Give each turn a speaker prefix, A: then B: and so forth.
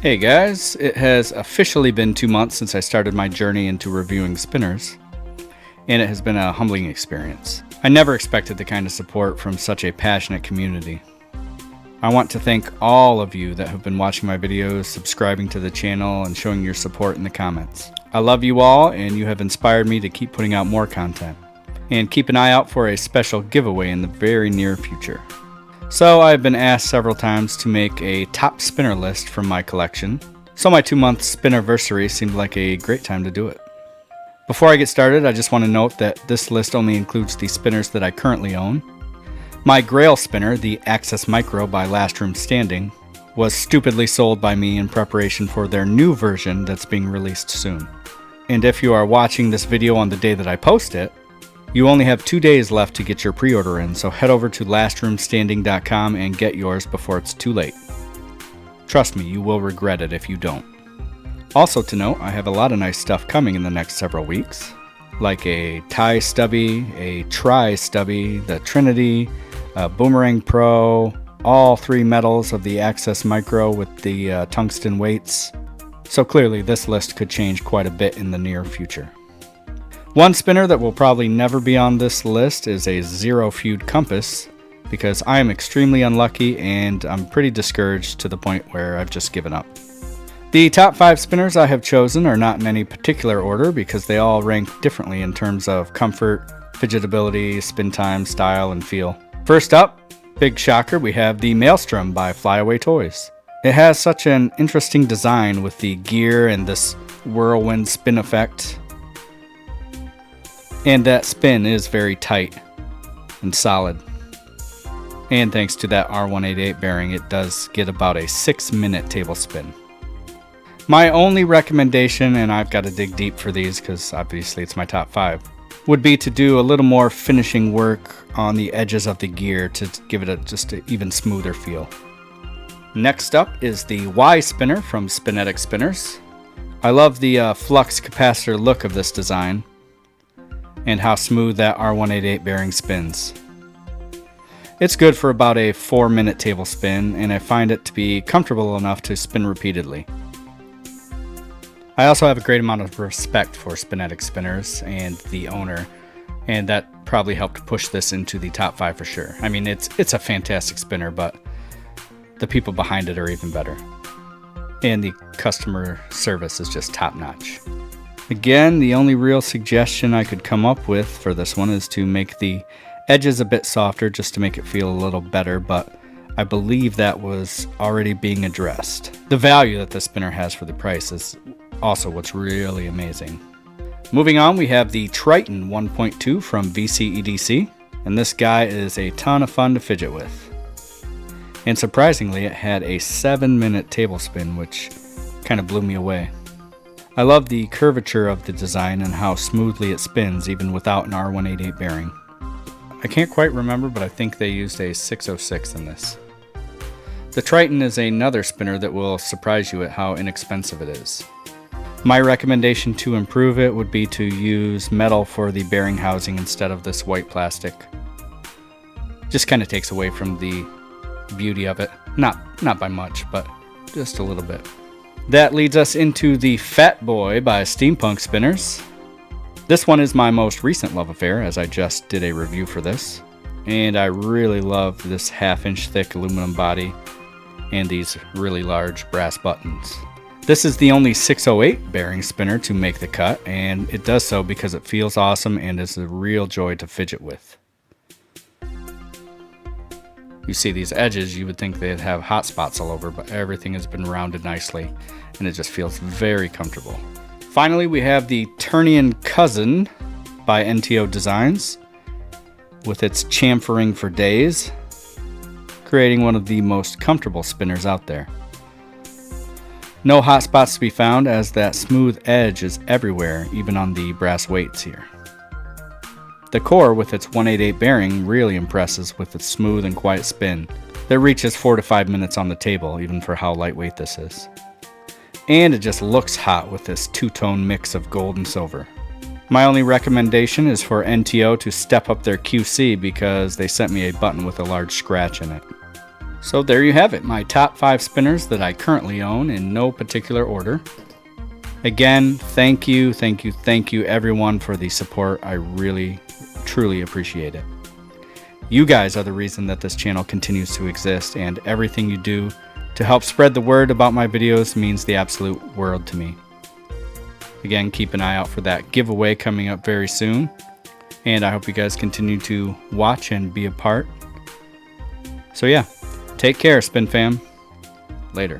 A: Hey guys, it has officially been 2 months since I started my journey into reviewing spinners, and it has been a humbling experience. I never expected the kind of support from such a passionate community. I want to thank all of you that have been watching my videos, subscribing to the channel, and showing your support in the comments. I love you all, and you have inspired me to keep putting out more content. And keep an eye out for a special giveaway in the very near future. So I've been asked several times to make a top spinner list from my collection, so my 2-month spinnerversary seemed like a great time to do it. Before I get started, I just want to note that this list only includes the spinners that I currently own. My grail spinner, the Access Micro by Last Room Standing, was stupidly sold by me in preparation for their new version that's being released soon. And if you are watching this video on the day that I post it, you only have 2 days left to get your pre-order in, so head over to lastroomstanding.com and get yours before it's too late. Trust me, you will regret it if you don't. Also to note, I have a lot of nice stuff coming in the next several weeks, like a tie stubby, a tri stubby, the Trinity, a Boomerang Pro, all 3 metals of the Access Micro with the tungsten weights. So clearly this list could change quite a bit in the near future. One spinner that will probably never be on this list is a Zero Feud Compass, because I am extremely unlucky and I'm pretty discouraged to the point where I've just given up. The top 5 spinners I have chosen are not in any particular order because they all rank differently in terms of comfort, fidgetability, spin time, style, and feel. First up, big shocker, we have the Maelstrom by Flyaway Toys. It has such an interesting design with the gear and this whirlwind spin effect. And that spin is very tight and solid. And thanks to that R188 bearing, it does get about a 6-minute table spin. My only recommendation, and I've got to dig deep for these because obviously it's my top 5, would be to do a little more finishing work on the edges of the gear to give it just an even smoother feel. Next up is the Y spinner from Spinette Spinners. I love the flux capacitor look of this design, and how smooth that R188 bearing spins. It's good for about a 4-minute table spin, and I find it to be comfortable enough to spin repeatedly. I also have a great amount of respect for Spinette Spinners and the owner, and that probably helped push this into the top 5 for sure. I mean, it's a fantastic spinner, but the people behind it are even better. And the customer service is just top notch. Again, the only real suggestion I could come up with for this one is to make the edges a bit softer just to make it feel a little better, but I believe that was already being addressed. The value that the spinner has for the price is also what's really amazing. Moving on, we have the Triton 1.2 from VCEDC, and this guy is a ton of fun to fidget with. And surprisingly, it had a 7-minute table spin, which kind of blew me away. I love the curvature of the design and how smoothly it spins even without an R188 bearing. I can't quite remember, but I think they used a 606 in this. The Triton is another spinner that will surprise you at how inexpensive it is. My recommendation to improve it would be to use metal for the bearing housing instead of this white plastic. Just kind of takes away from the beauty of it. Not by much, but just a little bit. That leads us into the Fat Boy by Steampunk Spinners. This one is my most recent love affair, as I just did a review for this. And I really love this 1/2-inch thick aluminum body and these really large brass buttons. This is the only 608 bearing spinner to make the cut, and it does so because it feels awesome and is a real joy to fidget with. You see these edges, you would think they'd have hot spots all over, but everything has been rounded nicely, and it just feels very comfortable. Finally, we have the Turnian Cousin by NTO Designs, with its chamfering for days, creating one of the most comfortable spinners out there. No hot spots to be found, as that smooth edge is everywhere, even on the brass weights here. The core with its 188 bearing really impresses with its smooth and quiet spin that reaches 4 to 5 minutes on the table, even for how lightweight this is. And it just looks hot with this 2-tone mix of gold and silver. My only recommendation is for NTO to step up their QC because they sent me a button with a large scratch in it. So there you have it, my top 5 spinners that I currently own in no particular order. Again, thank you everyone for the support. I really, truly appreciate it. You guys are the reason that this channel continues to exist, and everything you do to help spread the word about my videos means the absolute world to me. Again, keep an eye out for that giveaway coming up very soon, and I hope you guys continue to watch and be a part. So yeah, take care, Spin Fam. Later.